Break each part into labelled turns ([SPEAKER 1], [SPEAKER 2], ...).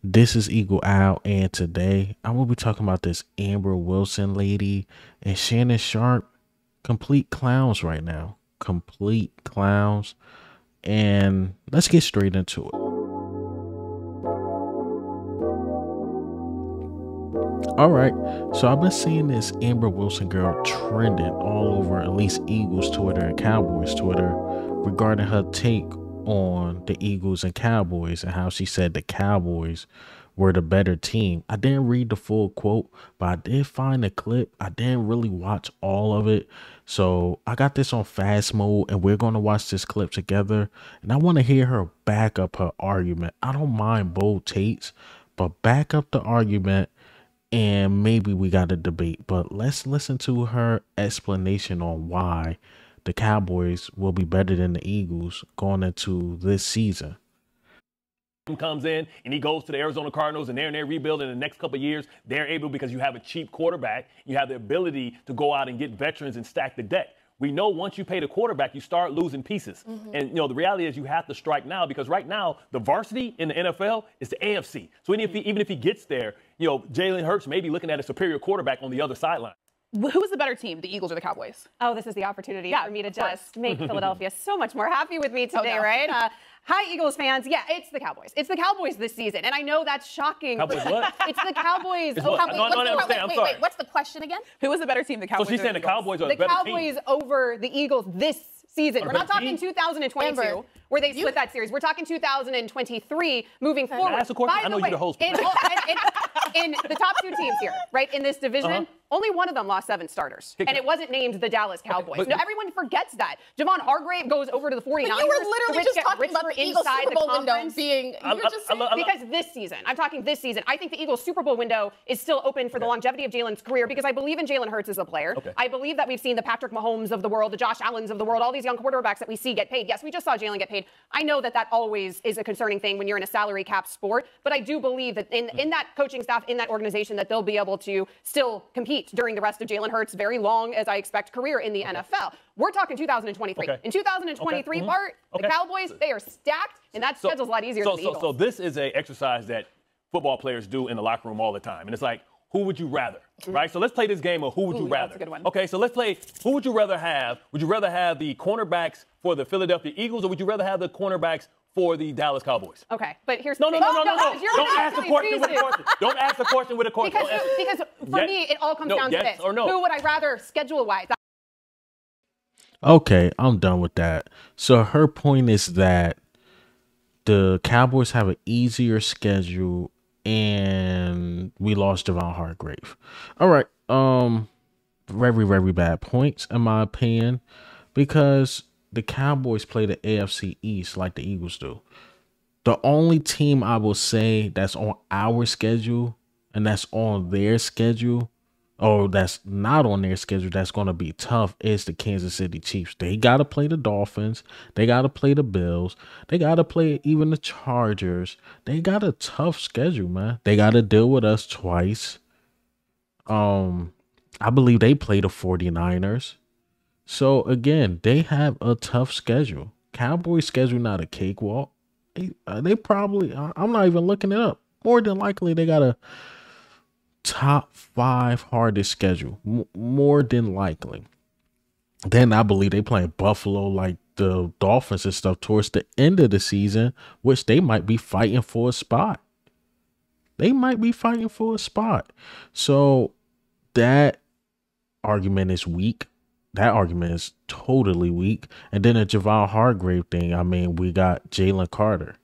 [SPEAKER 1] This is Eagle Owl, and today I will be talking about this Amber Wilson lady and Shannon Sharpe. Complete clowns right now. Complete clowns. And let's get straight into it. All right, so I've been seeing this Amber Wilson girl trending all over at least Eagles Twitter and Cowboys Twitter regarding her take on the Eagles and Cowboys and how she said the Cowboys were the better team. I didn't read the full quote, but I did find the clip. I didn't really watch all of it. So I got this on fast mode and we're going to watch this clip together. And I want to hear her back up her argument. I don't mind bold takes, but back up the argument and maybe we got a debate, but let's listen to her explanation on why the Cowboys will be better than the Eagles going into this season.
[SPEAKER 2] Comes in and he goes to the Arizona Cardinals and they're in their rebuild in the next couple of years. They're able, because you have a cheap quarterback, you have the ability to go out and get veterans and stack the deck. We know once you pay the quarterback, you start losing pieces. And, the reality is you have to strike now, because right now the varsity in the NFL is the AFC. So even if he gets there, Jalen Hurts may be looking at a superior quarterback on the other sideline.
[SPEAKER 3] Who is the better team, the Eagles or the Cowboys?
[SPEAKER 4] Oh, this is the opportunity for me to just make Philadelphia so much more happy with me today, right? Hi, Eagles fans. Yeah, it's the Cowboys. It's the Cowboys this season, and I know that's shocking.
[SPEAKER 2] Cowboys what?
[SPEAKER 4] It's the Cowboys.
[SPEAKER 2] It's what? No, I don't understand. I'm sorry.
[SPEAKER 4] Wait, what's the question again?
[SPEAKER 3] Who is the better team, the Cowboys?
[SPEAKER 2] So she's saying the Cowboys are the better team.
[SPEAKER 4] The Cowboys over the Eagles this season. We're not talking 2022,
[SPEAKER 3] Amber,
[SPEAKER 4] where they split that series. We're talking 2023 moving forward.
[SPEAKER 2] Ask a question. I know you're the host.
[SPEAKER 4] In the top two teams here, right, in this division, only one of them lost 7 starters. And it wasn't named the Dallas Cowboys. No, everyone forgets that. Javon Hargrave goes over to the 49ers.
[SPEAKER 3] But you were literally just talking about the Eagles Super Bowl window being,
[SPEAKER 4] because this season, I'm talking this season, I think the Eagles Super Bowl window is still open for the longevity of Jalen's career, because I believe in Jalen Hurts as a player. I believe that we've seen the Patrick Mahomes of the world, the Josh Allens of the world, all these young quarterbacks that we see get paid. Yes, we just saw Jalen get paid. I know that always is a concerning thing when you're in a salary cap sport, but I do believe that in that coaching staff, in that organization, that they'll be able to still compete during the rest of Jalen Hurts' very long, as I expect, career in the NFL. We're talking 2023. In 2023 part, the Cowboys, they are stacked, and that schedule's a lot easier than the Eagles.
[SPEAKER 2] So this is an exercise that football players do in the locker room all the time. And it's like, who would you rather, right? So let's play this game of who would you rather.
[SPEAKER 3] That's a good one.
[SPEAKER 2] Okay, so let's play who would you rather have? Would you rather have the cornerbacks for the Philadelphia Eagles, or would you rather have the cornerbacks for the Dallas Cowboys?
[SPEAKER 4] Okay, but here's
[SPEAKER 2] no. Don't ask the question with a question. Don't ask the question with a question.
[SPEAKER 4] Because for me, it all comes down to this.
[SPEAKER 2] Or no.
[SPEAKER 4] Who would I rather schedule-wise?
[SPEAKER 1] Okay, I'm done with that. So her point is that the Cowboys have an easier schedule and we lost Javon Hargrave. All right. Very, very bad points in my opinion, because the Cowboys play the AFC East like the Eagles do. The only team I will say that's on our schedule and that's on their schedule, or that's not on their schedule, that's going to be tough, is the Kansas City Chiefs. They got to play the Dolphins. They got to play the Bills. They got to play even the Chargers. They got a tough schedule, man. They got to deal with us twice. I believe they play the 49ers. So, again, they have a tough schedule. Cowboys' schedule not a cakewalk. They probably, I'm not even looking it up. More than likely, they got a top 5 hardest schedule. More than likely. Then I believe they playing Buffalo like the Dolphins and stuff towards the end of the season, which they might be fighting for a spot. They might be fighting for a spot. So that argument is weak. That argument is totally weak. And then the Javon Hargrave thing, I mean, we got Jalen Carter.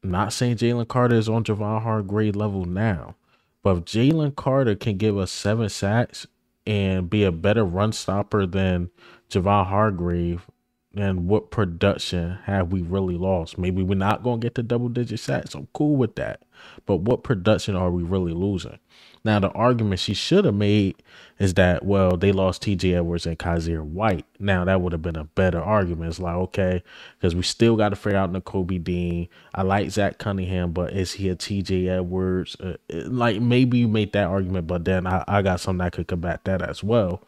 [SPEAKER 1] I'm not saying Jalen Carter is on Javon Hargrave level now, but if Jalen Carter can give us 7 sacks and be a better run stopper than Javon Hargrave, then what production have we really lost? Maybe we're not going to get to double-digit sacks. I'm cool with that. But what production are we really losing? Now, the argument she should have made is that, well, they lost T.J. Edwards and Kaiser White. Now, that would have been a better argument. It's like, okay, because we still got to figure out Nakobe Dean. I like Zach Cunningham, but is he a T.J. Edwards? Like, maybe you made that argument, but then I got something that could combat that as well.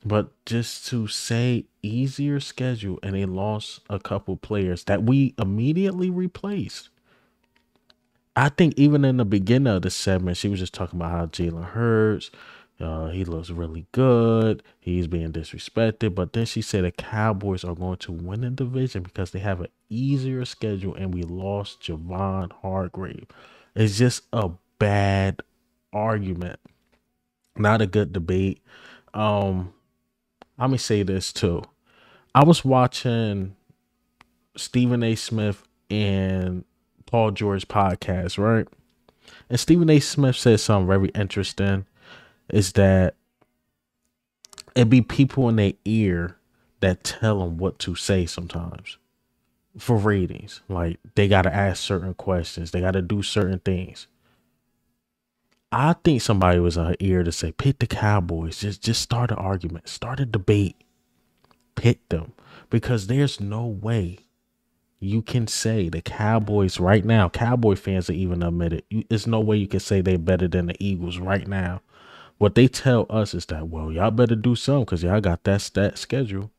[SPEAKER 1] But just to say easier schedule and they lost a couple players that we immediately replaced. I think even in the beginning of the segment, she was just talking about how Jalen Hurts, he looks really good. He's being disrespected. But then she said the Cowboys are going to win the division because they have an easier schedule and we lost Javon Hargrave. It's just a bad argument. Not a good debate. Let me say this too. I was watching Stephen A. Smith and Paul George podcast, right? And Stephen A. Smith said something very interesting, is that it be people in their ear that tell them what to say sometimes for ratings. Like, they got to ask certain questions. They got to do certain things. I think somebody was in her ear to say, pick the Cowboys. Just start an argument. Start a debate. Pick them. Because there's no way you can say the Cowboys right now, Cowboy fans are even admit it. There's no way you can say they're better than the Eagles right now. What they tell us is that, well, y'all better do something because y'all got that stat schedule.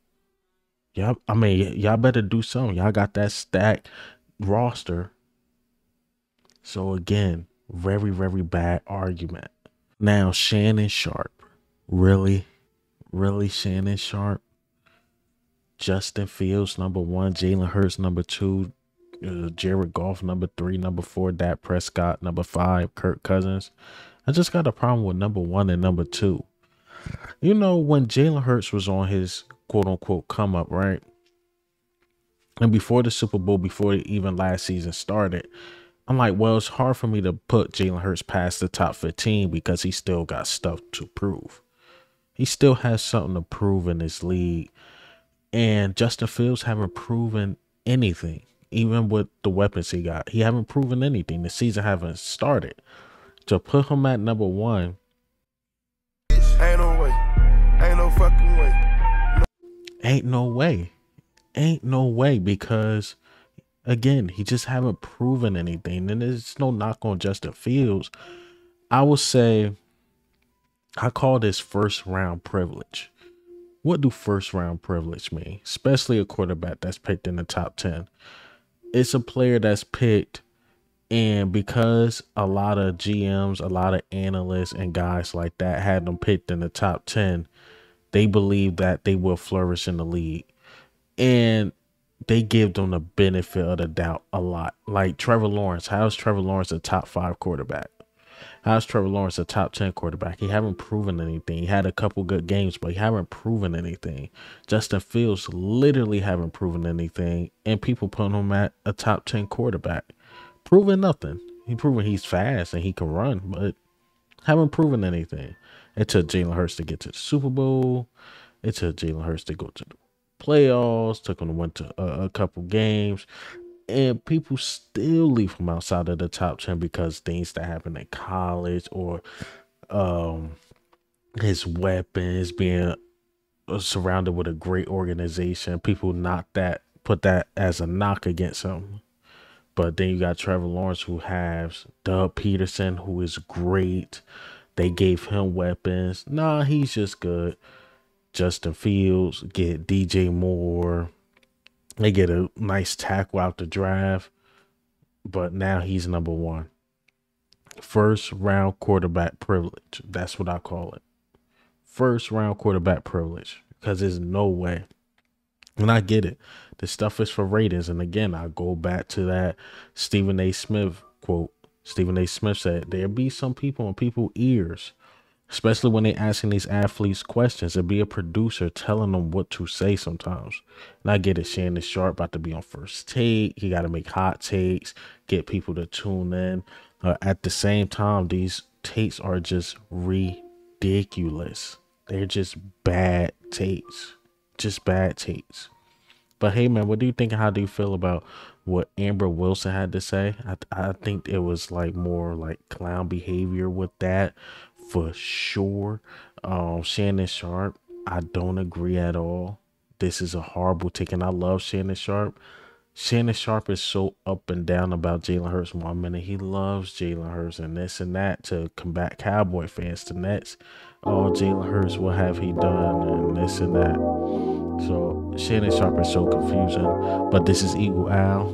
[SPEAKER 1] Y'all better do something. Y'all got that stacked roster. So again, very, very bad argument. Now, Shannon Sharpe. Really Shannon Sharpe? Justin Fields, number 1. Jalen Hurts, number 2. Jared Goff, number 3. Number 4, Dak Prescott. Number 5, Kirk Cousins. I just got a problem with number 1 and number 2. You know, when Jalen Hurts was on his quote-unquote come-up, right? And before the Super Bowl, before even last season started, I'm like, well, it's hard for me to put Jalen Hurts past the top 15 because he still got stuff to prove. He still has something to prove in this league. And Justin Fields haven't proven anything, even with the weapons he got. He haven't proven anything. The season haven't started. To put him at number 1.
[SPEAKER 5] Ain't no way. Ain't no fucking way.
[SPEAKER 1] Ain't no way. Ain't no way because, again, he just haven't proven anything. And there's no knock on Justin Fields. I would say I call this first round privilege. What do first round privilege mean? Especially a quarterback that's picked in the top 10. It's a player that's picked, and because a lot of GMs, a lot of analysts and guys like that had them picked in the top 10, they believe that they will flourish in the league. And they give them the benefit of the doubt a lot. Like Trevor Lawrence. How is Trevor Lawrence a top 5 quarterback? How's Trevor Lawrence a top 10 quarterback? He haven't proven anything. He had a couple good games, but he haven't proven anything. Justin Fields literally haven't proven anything, and people put him at a top 10 quarterback. Proven nothing. He proven he's fast and he can run, but haven't proven anything. It took Jalen Hurts to get to the Super Bowl. It took Jalen Hurts to go to the playoffs. Took him to win to a couple games. And people still leave him outside of the top 10 because things that happen in college or his weapons, being surrounded with a great organization. People put that as a knock against him. But then you got Trevor Lawrence, who has Doug Peterson, who is great. They gave him weapons. Nah, he's just good. Justin Fields, get DJ Moore. They get a nice tackle out the draft, but now he's number 1. First round quarterback privilege. That's what I call it. First round quarterback privilege, because there's no way. And I get it. This stuff is for ratings. And again, I go back to that Stephen A. Smith quote. Stephen A. Smith said, there be some people in people's ears, especially when they asking these athletes questions, and be a producer telling them what to say sometimes. And I get it. Shannon Sharpe about to be on First Take. He got to make hot takes, get people to tune in. At the same time, these takes are just ridiculous. They're just bad takes. Just bad takes. But hey, man, what do you think? How do you feel about what Amber Wilson had to say? I think it was like more like clown behavior with that. For sure. Shannon Sharpe, I don't agree at all. This is a horrible take, and I love Shannon Sharpe. Shannon Sharpe is so up and down about Jalen Hurts. 1 minute he loves Jalen Hurts and this and that to combat Cowboy fans. The next, oh, Jalen Hurts, what have he done and this and that. So Shannon Sharpe is so confusing. But this is Eagle Al.